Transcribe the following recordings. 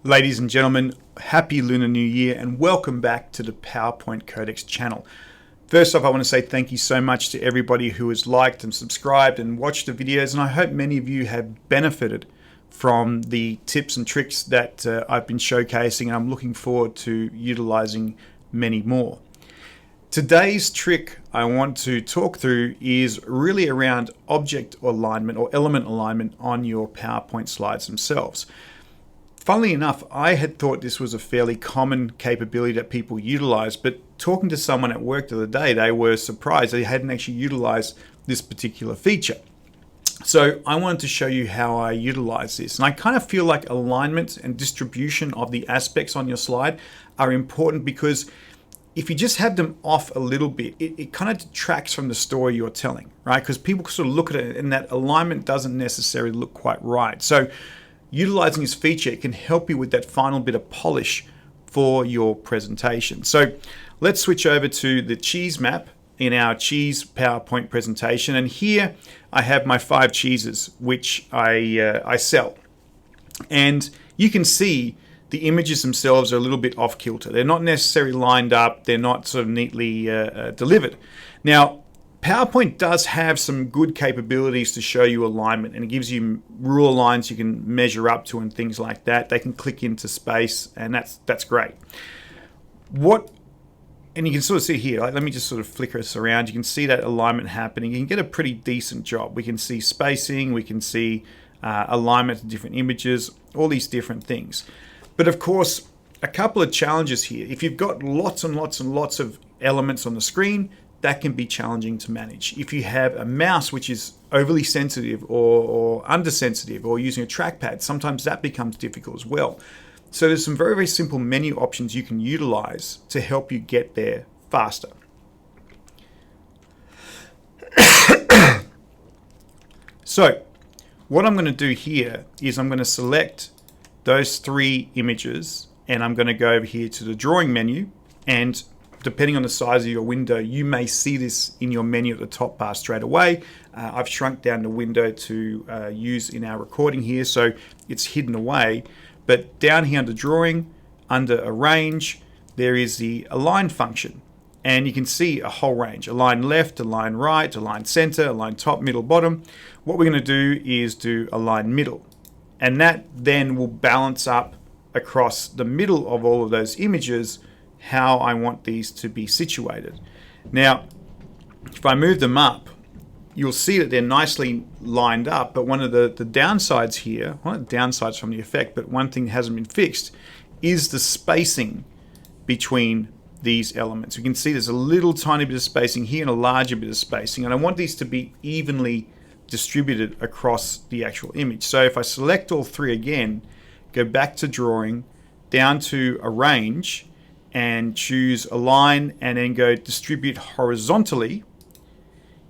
Ladies and gentlemen, happy Lunar New Year and welcome back to the PowerPoint Codex channel. First off, I want to say thank you so much to everybody who has liked and subscribed and watched the videos, and I hope many of you have benefited from the tips and tricks that I've been showcasing, and I'm looking forward to utilizing many more. Today's trick I want to talk through is really around object alignment or element alignment on your PowerPoint slides themselves. Funnily enough, I had thought this was a fairly common capability that people utilize, but talking to someone at work the other day, they were surprised they hadn't actually utilized this particular feature. So I wanted to show you how I utilize this. And I kind of feel like alignment and distribution of the aspects on your slide are important, because if you just have them off a little bit, it kind of detracts from the story you're telling, right? Because people sort of look at it and that alignment doesn't necessarily look quite right. So utilizing this feature, it can help you with that final bit of polish for your presentation. So let's switch over to the cheese map in our cheese PowerPoint presentation. And here I have my 5 cheeses, which I sell. And you can see the images themselves are a little bit off kilter. They're not necessarily lined up. They're not sort of neatly delivered. Now, PowerPoint does have some good capabilities to show you alignment, and it gives you ruler lines you can measure up to and things like that. They can click into space, and that's great. And you can sort of see here, let me just sort of flicker us around. You can see that alignment happening. You can get a pretty decent job. We can see spacing, we can see alignment of different images, all these different things. But of course, a couple of challenges here. If you've got lots and lots and lots of elements on the screen, that can be challenging to manage. If you have a mouse which is overly sensitive or undersensitive, or using a trackpad, sometimes that becomes difficult as well. So there's some very, very simple menu options you can utilize to help you get there faster. So what I'm going to do here is I'm going to select those 3 images, and I'm going to go over here to the drawing menu, and depending on the size of your window, you may see this in your menu at the top bar straight away. I've shrunk down the window to use in our recording here, so it's hidden away. But down here under drawing, under arrange, there is the align function. And you can see a whole range: align left, align right, align center, align top, middle, bottom. What we're going to do is do align middle. And that then will balance up across the middle of all of those images how I want these to be situated. Now, if I move them up, you'll see that they're nicely lined up, but one of the downsides here, well, not downsides from the effect, but one thing that hasn't been fixed, is the spacing between these elements. You can see there's a little tiny bit of spacing here and a larger bit of spacing, and I want these to be evenly distributed across the actual image. So if I select all 3 again, go back to drawing, down to arrange, and choose align, and then go distribute horizontally,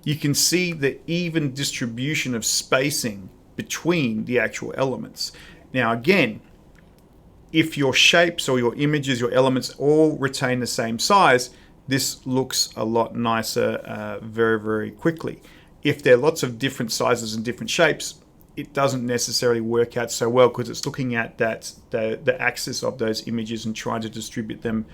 you can see the even distribution of spacing between the actual elements. Now again, if your shapes or your images, your elements all retain the same size, this looks a lot nicer very, very quickly. If there are lots of different sizes and different shapes, it doesn't necessarily work out so well, because it's looking at the axis of those images and trying to distribute them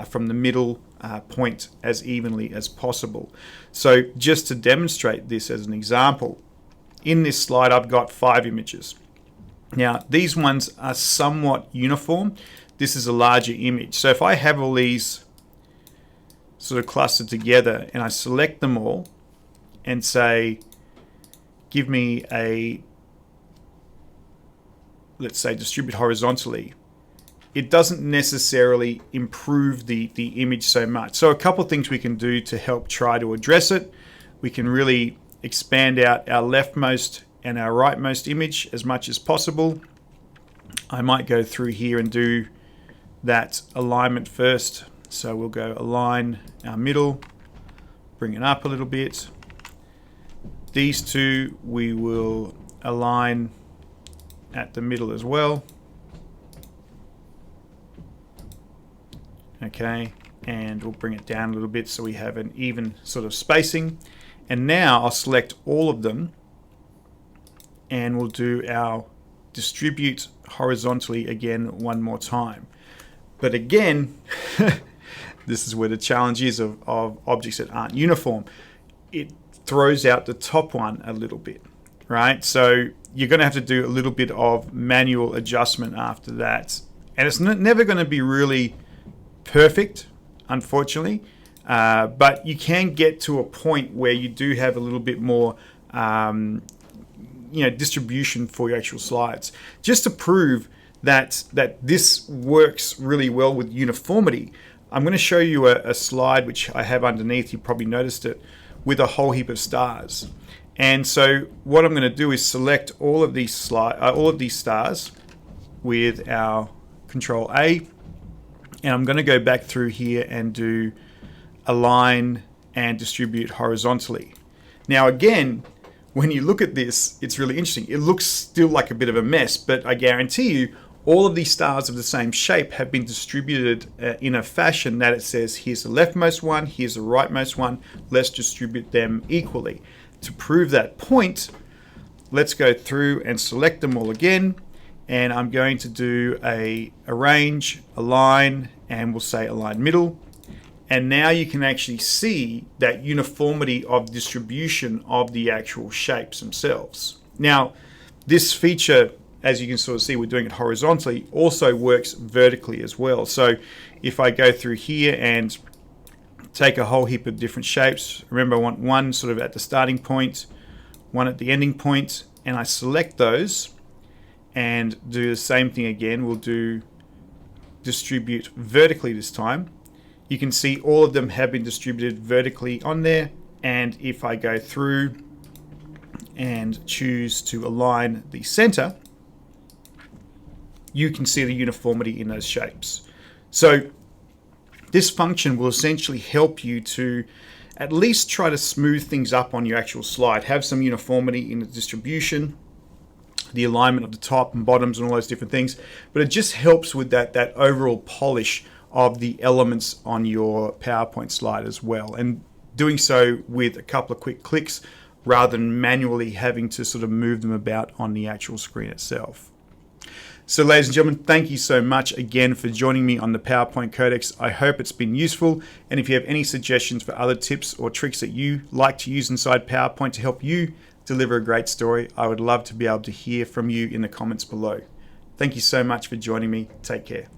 from the middle point as evenly as possible. So just to demonstrate this as an example, in this slide I've got 5 images. Now these ones are somewhat uniform. This is a larger image. So if I have all these sort of clustered together and I select them all and say, give me a, let's say, distribute horizontally, it doesn't necessarily improve the image so much. So a couple of things we can do to help try to address it. We can really expand out our leftmost and our rightmost image as much as possible. I might go through here and do that alignment first. So we'll go align our middle, bring it up a little bit. These 2 we will align at the middle as well. Okay, and we'll bring it down a little bit so we have an even sort of spacing. And now I'll select all of them, and we'll do our distribute horizontally again one more time. But again, this is where the challenge is of objects that aren't uniform. It throws out the top one a little bit, right? So you're going to have to do a little bit of manual adjustment after that. And it's never going to be really perfect, unfortunately. But you can get to a point where you do have a little bit more distribution for your actual slides. Just to prove that this works really well with uniformity, I'm going to show you a slide which I have underneath. You probably noticed it, with a whole heap of stars. And so what I'm going to do is select all of these stars with our Control A, and I'm going to go back through here and do align and distribute horizontally. Now again, when you look at this, it's really interesting. It looks still like a bit of a mess, but I guarantee you all of these stars of the same shape have been distributed in a fashion that it says, here's the leftmost one, here's the rightmost one, let's distribute them equally. To prove that point, let's go through and select them all again, and I'm going to do a arrange, align, and we'll say align middle. And now you can actually see that uniformity of distribution of the actual shapes themselves. Now, this feature, as you can sort of see, we're doing it horizontally, also works vertically as well. So if I go through here and take a whole heap of different shapes, remember I want one sort of at the starting point, one at the ending point, and I select those and do the same thing again. We'll do distribute vertically this time. You can see all of them have been distributed vertically on there, and if I go through and choose to align the center, you can see the uniformity in those shapes. So this function will essentially help you to at least try to smooth things up on your actual slide, have some uniformity in the distribution, the alignment of the top and bottoms and all those different things, but it just helps with that overall polish of the elements on your PowerPoint slide as well, and doing so with a couple of quick clicks rather than manually having to sort of move them about on the actual screen itself. So ladies and gentlemen, thank you so much again for joining me on the PowerPoint Codex. I hope it's been useful, and if you have any suggestions for other tips or tricks that you like to use inside PowerPoint to help you deliver a great story, I would love to be able to hear from you in the comments below. Thank you so much for joining me. Take care.